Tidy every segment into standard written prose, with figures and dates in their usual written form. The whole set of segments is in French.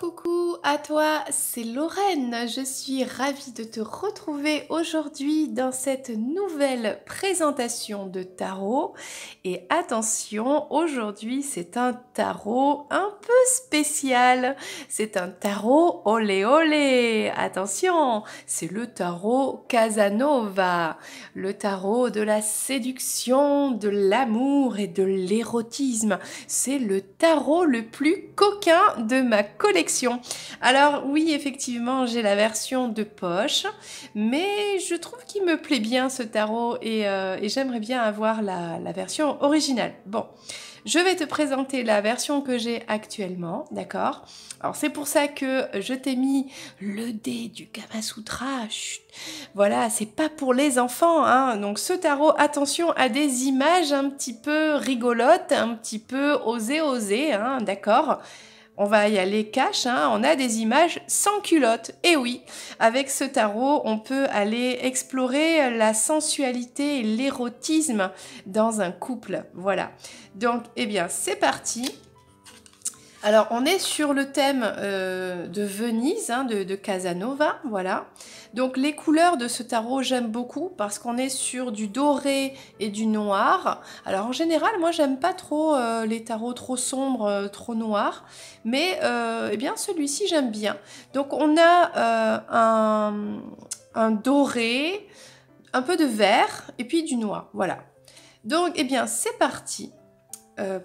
Coucou à toi, c'est Lorraine. Je suis ravie de te retrouver aujourd'hui dans cette nouvelle présentation de tarot. Et attention, aujourd'hui c'est un tarot un peu spécial. C'est un tarot olé olé. Attention, c'est le tarot Casanova. Le tarot de la séduction, de l'amour et de l'érotisme. C'est le tarot le plus coquin de ma collection. Alors oui, effectivement, j'ai la version de poche, mais je trouve qu'il me plaît bien ce tarot et j'aimerais bien avoir la version originale. Bon, je vais te présenter la version que j'ai actuellement, d'accord? Alors c'est pour ça que je t'ai mis le dé du Kama Sutra. Chut. Voilà, c'est pas pour les enfants, hein. Donc ce tarot, attention à des images un petit peu rigolotes, un petit peu osées, hein, d'accord? On va y aller cash, hein. On a des images sans culotte. Et oui, avec ce tarot, on peut aller explorer la sensualité et l'érotisme dans un couple. Voilà. Donc, eh bien, c'est parti. Alors, on est sur le thème de Venise, hein, de Casanova, voilà. Donc, les couleurs de ce tarot, j'aime beaucoup parce qu'on est sur du doré et du noir. Alors, en général, moi, j'aime pas trop les tarots trop sombres, trop noirs, mais eh bien, celui-ci, j'aime bien. Donc, on a un doré, un peu de vert et puis du noir, voilà. Donc, eh bien, c'est parti.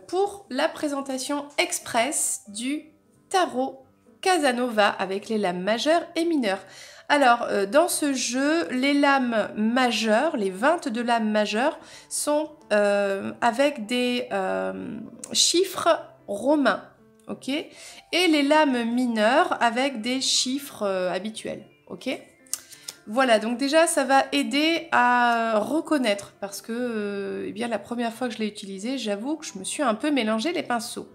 Pour la présentation express du tarot Casanova avec les lames majeures et mineures. Alors, dans ce jeu, les lames majeures, les 22 lames majeures, sont avec des chiffres romains, ok? Et les lames mineures avec des chiffres habituels, ok? Voilà, donc déjà, ça va aider à reconnaître parce que eh bien, la première fois que je l'ai utilisé, j'avoue que je me suis un peu mélangé les pinceaux.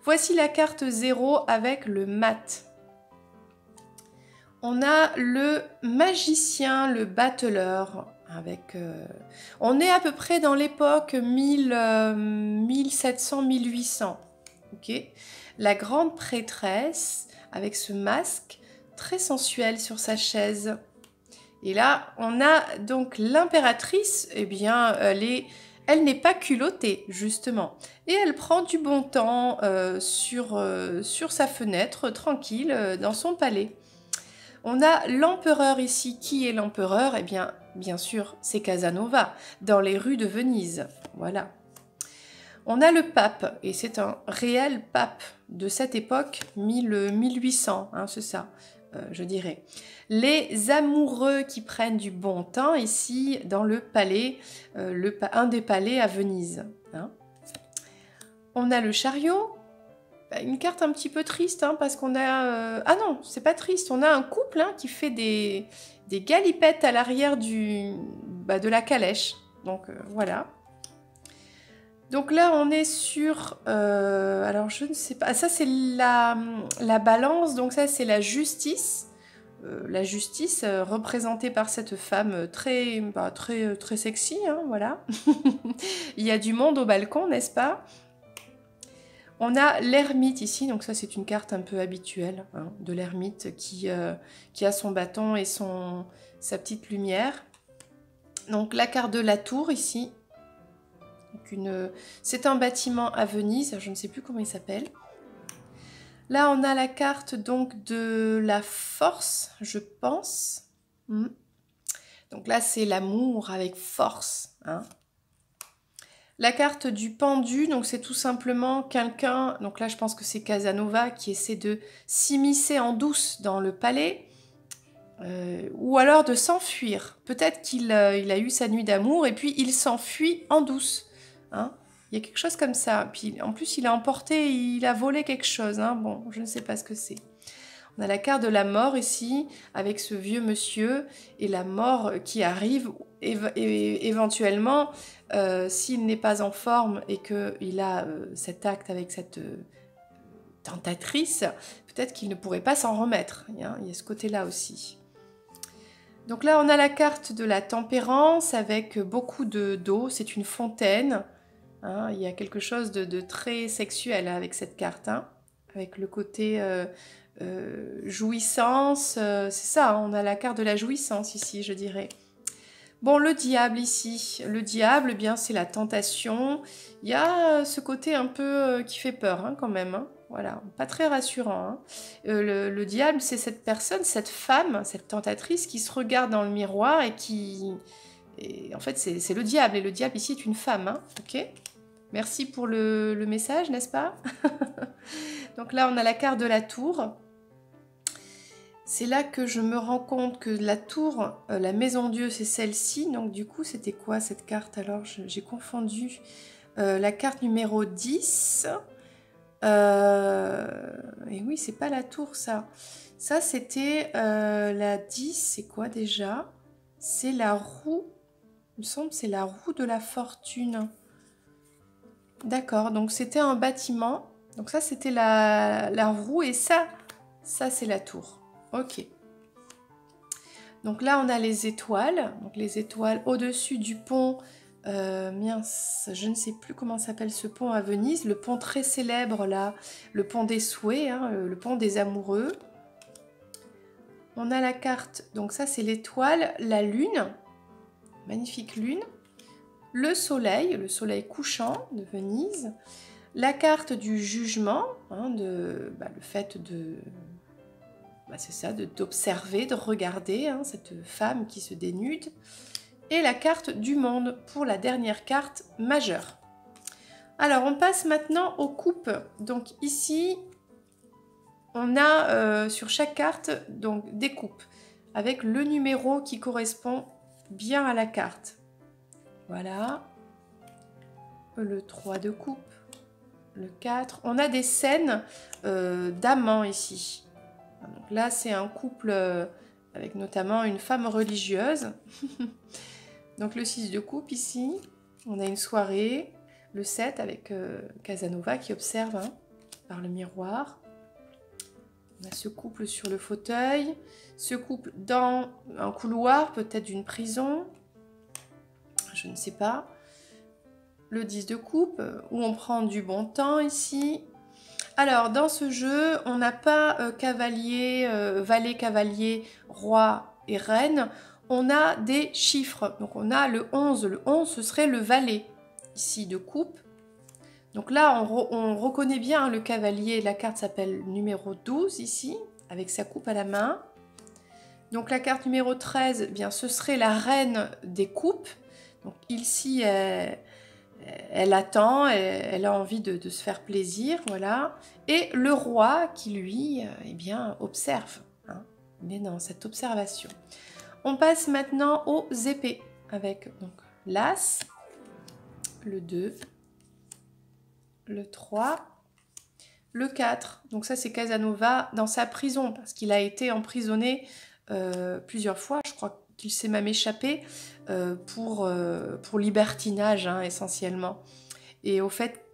Voici la carte 0 avec le mat. On a le magicien, le battleur. Avec, on est à peu près dans l'époque 1700-1800. Okay. La grande prêtresse avec ce masque très sensuel sur sa chaise. Et là, on a donc l'impératrice, eh bien, elle n'est pas culottée, justement. Et elle prend du bon temps sur sa fenêtre, tranquille, dans son palais. On a l'empereur ici. Qui est l'empereur? Eh bien sûr, c'est Casanova, dans les rues de Venise. Voilà. On a le pape, et c'est un réel pape de cette époque, 1800, hein, c'est ça. Je dirais. Les amoureux qui prennent du bon temps ici dans le palais, un des palais à Venise. Hein. On a le chariot, une carte un petit peu triste hein, parce qu'on a... ah non, c'est pas triste, on a un couple hein, qui fait des galipettes à l'arrière de la calèche. Donc voilà. Donc là, on est sur... alors, je ne sais pas... Ça, c'est la balance. Donc ça, c'est la justice. La justice représentée par cette femme très sexy. Hein, voilà. Il y a du monde au balcon, n'est-ce pas? On a l'ermite ici. Donc ça, c'est une carte un peu habituelle hein, de l'ermite qui a son bâton et sa petite lumière. Donc la carte de la tour ici. C'est un bâtiment à Venise, je ne sais plus comment il s'appelle. Là, on a la carte donc de la force, je pense. Donc là, c'est l'amour avec force. Hein. La carte du pendu, donc c'est tout simplement quelqu'un, donc là, je pense que c'est Casanova qui essaie de s'immiscer en douce dans le palais. Ou alors de s'enfuir. Peut-être qu'il a eu sa nuit d'amour et puis il s'enfuit en douce. Hein, il y a quelque chose comme ça. Puis en plus, il a emporté, il a volé quelque chose. Hein. Bon, je ne sais pas ce que c'est. On a la carte de la mort ici, avec ce vieux monsieur, et la mort qui arrive, éventuellement, s'il n'est pas en forme et qu'il a cet acte avec cette tentatrice, peut-être qu'il ne pourrait pas s'en remettre. Hein. Il y a ce côté-là aussi. Donc là, on a la carte de la tempérance avec beaucoup d'eau. C'est une fontaine. Hein, il y a quelque chose de très sexuel avec cette carte. Hein, avec le côté jouissance, c'est ça, hein, on a la carte de la jouissance ici, je dirais. Bon, le diable ici, le diable, eh bien c'est la tentation. Il y a ce côté un peu qui fait peur hein, quand même. Hein. Voilà, pas très rassurant. Hein. Le diable, c'est cette personne, cette femme, cette tentatrice qui se regarde dans le miroir et qui... Et en fait, c'est le diable. Et le diable ici est une femme. Hein, ok ? Merci pour le message, n'est-ce pas? Donc là, on a la carte de la tour. C'est là que je me rends compte que la tour, la maison Dieu, c'est celle-ci. Donc du coup, c'était quoi cette carte? Alors, j'ai confondu la carte numéro 10. Et oui, c'est pas la tour, ça. Ça, c'était la 10. C'est quoi déjà? C'est la roue. Il me semble que c'est la roue de la fortune. D'accord, donc c'était un bâtiment. Donc ça, c'était la roue. Et ça c'est la tour. Ok. Donc là, on a les étoiles. Donc les étoiles au-dessus du pont. Mince, je ne sais plus comment s'appelle ce pont à Venise. Le pont très célèbre là. Le pont des souhaits, hein, le pont des amoureux. On a la carte. Donc ça, c'est l'étoile. La lune. Magnifique lune. Le soleil couchant de Venise. La carte du jugement. Hein, le fait de... c'est ça, d'observer, de regarder hein, cette femme qui se dénude. Et la carte du monde pour la dernière carte majeure. Alors, on passe maintenant aux coupes. Donc ici, on a sur chaque carte donc, des coupes avec le numéro qui correspond bien à la carte. Voilà. Le 3 de coupe. Le 4. On a des scènes d'amants ici. Donc là, c'est un couple avec notamment une femme religieuse. Donc le 6 de coupe ici. On a une soirée. Le 7 avec Casanova qui observe hein, par le miroir. On a ce couple sur le fauteuil. Ce couple dans un couloir, peut-être d'une prison. Je ne sais pas. Le 10 de coupe, où on prend du bon temps ici. Alors, dans ce jeu, on n'a pas cavalier, valet, cavalier, roi et reine. On a des chiffres. Donc, on a le 11. Le 11, ce serait le valet, ici, de coupe. Donc là, on reconnaît bien hein, le cavalier. La carte s'appelle numéro 12, ici, avec sa coupe à la main. Donc, la carte numéro 13, eh bien, ce serait la reine des coupes. Donc, ici, elle attend, elle a envie de se faire plaisir, voilà. Et le roi qui, lui, eh bien, observe. Hein. Il est dans cette observation. On passe maintenant aux épées, avec donc l'as, le 2, le 3, le 4. Donc ça, c'est Casanova dans sa prison, parce qu'il a été emprisonné plusieurs fois. Je crois qu'il s'est même échappé pour libertinage, hein, essentiellement. Et au fait,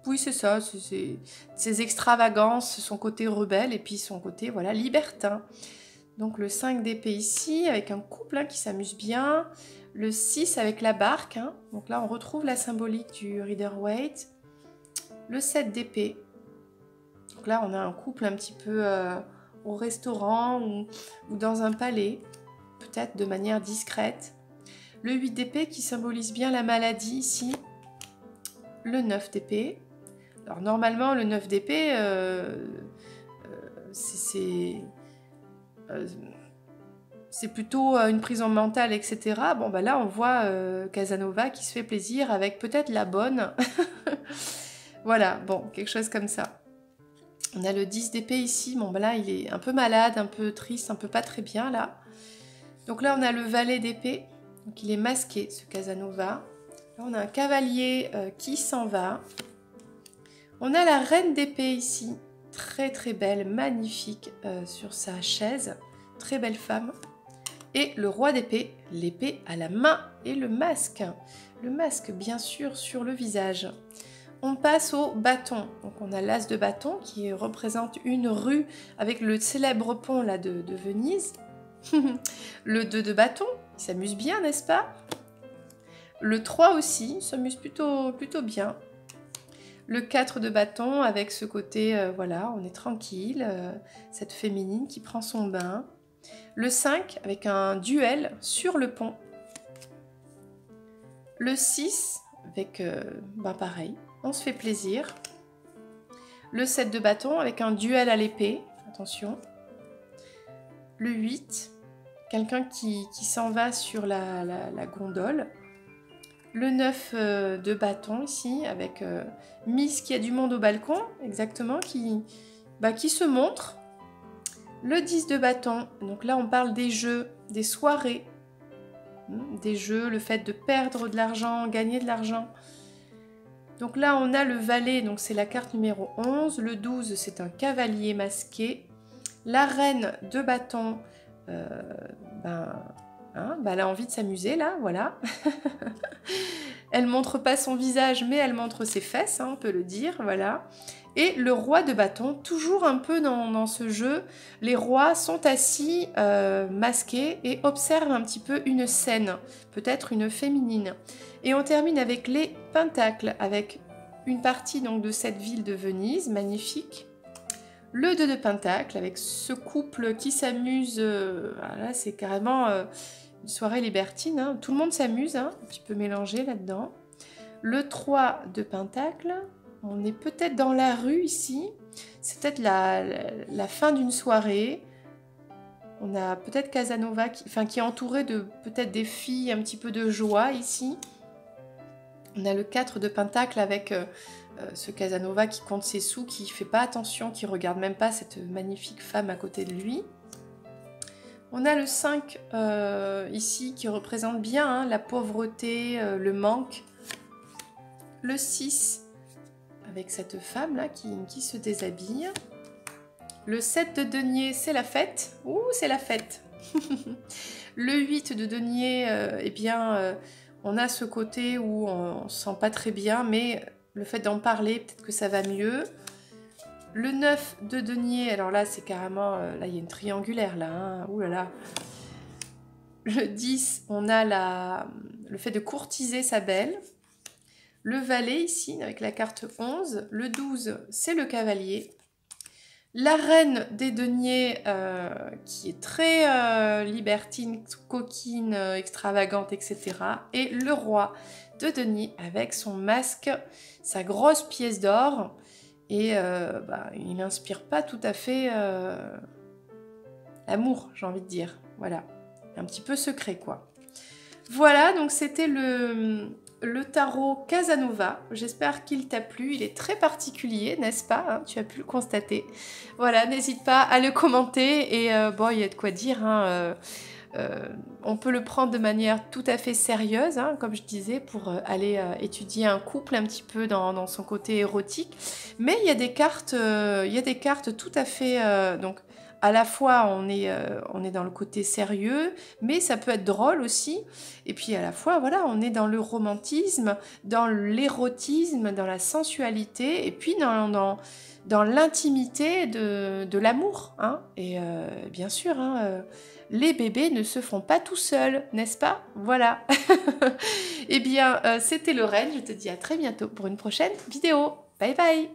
oui, c'est ça, ses extravagances, son côté rebelle et puis son côté, voilà, libertin. Donc le 5 d'épée ici, avec un couple hein, qui s'amuse bien. Le 6 avec la barque. Hein. Donc là, on retrouve la symbolique du Rider-Waite. Le 7 d'épée. Donc là, on a un couple un petit peu au restaurant ou dans un palais. Peut-être de manière discrète. Le 8 d'épée qui symbolise bien la maladie ici. Le 9 d'épée. Alors normalement, le 9 d'épée, c'est plutôt une prison mentale, etc. Bon, bah là, on voit Casanova qui se fait plaisir avec peut-être la bonne. Voilà, bon, quelque chose comme ça. On a le 10 d'épée ici. Bon, bah là, il est un peu malade, un peu triste, un peu pas très bien, là. Donc là, on a le valet d'épée. Donc il est masqué, ce Casanova. Là, on a un cavalier qui s'en va. On a la reine d'épée ici. Très très belle, magnifique sur sa chaise. Très belle femme. Et le roi d'épée, l'épée à la main et le masque. Le masque, bien sûr, sur le visage. On passe au bâton. Donc on a l'as de bâton qui représente une rue avec le célèbre pont là, de Venise. Le 2 de bâton, il s'amuse bien, n'est-ce pas? Le 3 aussi, il s'amuse plutôt bien. Le 4 de bâton avec ce côté, voilà, on est tranquille, cette féminine qui prend son bain. Le 5 avec un duel sur le pont. Le 6 avec, pareil, on se fait plaisir. Le 7 de bâton avec un duel à l'épée, attention. Le 8, quelqu'un qui s'en va sur la gondole. Le 9 de bâton ici, avec Miss qui a du monde au balcon, exactement, qui se montre. Le 10 de bâton, donc là on parle des jeux, des soirées, des jeux, le fait de perdre de l'argent, gagner de l'argent. Donc là on a le valet, donc c'est la carte numéro 11. Le 12 c'est un cavalier masqué. La reine de bâton, elle a envie de s'amuser là, voilà. Elle montre pas son visage, mais elle montre ses fesses, hein, on peut le dire, voilà. Et le roi de bâton, toujours un peu dans ce jeu, les rois sont assis, masqués, et observent un petit peu une scène, peut-être une féminine. Et on termine avec les pentacles, avec une partie donc de cette ville de Venise, magnifique. Le 2 de pentacle, avec ce couple qui s'amuse, voilà, c'est carrément une soirée libertine, hein. Tout le monde s'amuse, hein, un petit peu mélangé là-dedans. Le 3 de pentacle, on est peut-être dans la rue ici, c'est peut-être la fin d'une soirée. On a peut-être Casanova qui est entouré de peut-être des filles, un petit peu de joie ici. On a le 4 de pentacle avec ce Casanova qui compte ses sous, qui fait pas attention, qui regarde même pas cette magnifique femme à côté de lui. On a le 5 ici qui représente bien, hein, la pauvreté, le manque. Le 6 avec cette femme là qui se déshabille. Le 7 de denier, c'est la fête. Ouh, c'est la fête. Le 8 de denier, on a ce côté où on se sent pas très bien, mais le fait d'en parler, peut-être que ça va mieux. Le 9 de denier, alors là, c'est carrément... là, il y a une triangulaire, là. Hein. Ouh là là. Le 10, on a le fait de courtiser sa belle. Le valet, ici, avec la carte 11. Le 12, c'est le cavalier. La reine des deniers, qui est très libertine, coquine, extravagante, etc. Et le roi de denier, avec son masque, sa grosse pièce d'or. Et il n'inspire pas tout à fait l'amour, j'ai envie de dire. Voilà, un petit peu secret, quoi. Voilà, donc c'était le tarot Casanova. J'espère qu'il t'a plu. Il est très particulier, n'est-ce pas, hein? Tu as pu le constater. Voilà, n'hésite pas à le commenter. Et il y a de quoi dire, hein, on peut le prendre de manière tout à fait sérieuse, hein, comme je disais, pour aller étudier un couple un petit peu dans son côté érotique. Mais il y a des cartes tout à fait... donc, à la fois, on est dans le côté sérieux, mais ça peut être drôle aussi. Et puis, à la fois, voilà, on est dans le romantisme, dans l'érotisme, dans la sensualité, et puis dans l'intimité de l'amour. Hein. Et bien sûr, hein, les bébés ne se font pas tout seuls, n'est-ce pas? Voilà. Eh bien, c'était Lorraine. Je te dis à très bientôt pour une prochaine vidéo. Bye bye!